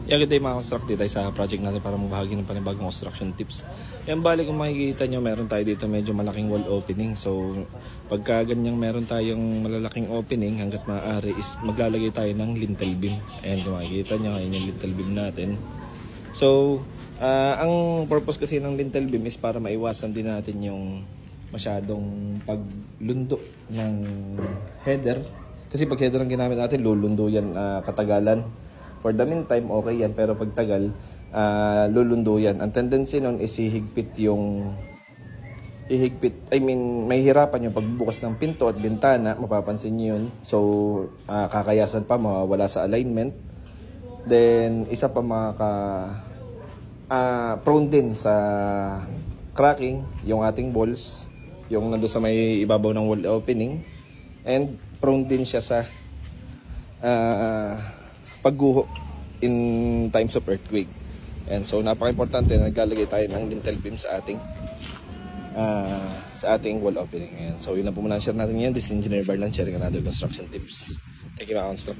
Yan, good day mga construct, tayo sa project natin para magbahagi ng panibagong construction tips. Yan, bali kung makikita nyo, meron tayo dito medyo malaking wall opening. So pagka ganyang meron tayong malalaking opening, hanggat maaari is maglalagay tayo ng lintel beam. Ayan, kung makikita nyo, ayan yung lintel beam natin. So ang purpose kasi ng lintel beam is para maiwasan din natin yung masyadong paglundo ng header. Kasi pag header ang ginamit natin, lulundo yan katagalan. For the meantime, okay yan. Pero pag tagal, lulundo yan. Ang tendency nun is may hirapan yung pagbukas ng pinto at bintana. Mapapansin nyo yun. So, kakayasan pa, mawawala sa alignment. Then, isa pa prone din sa cracking, yung ating balls, yung nando sa may ibabaw ng wall opening. And, prone din siya sa pagguho in times of earthquake. And so napaka-importante na naglalagay tayo ng lintel beam sa ating wall opening. And so yun na po muna share natin yan. This is Engineer Barlan sharing another construction tips. Thank you mga construct.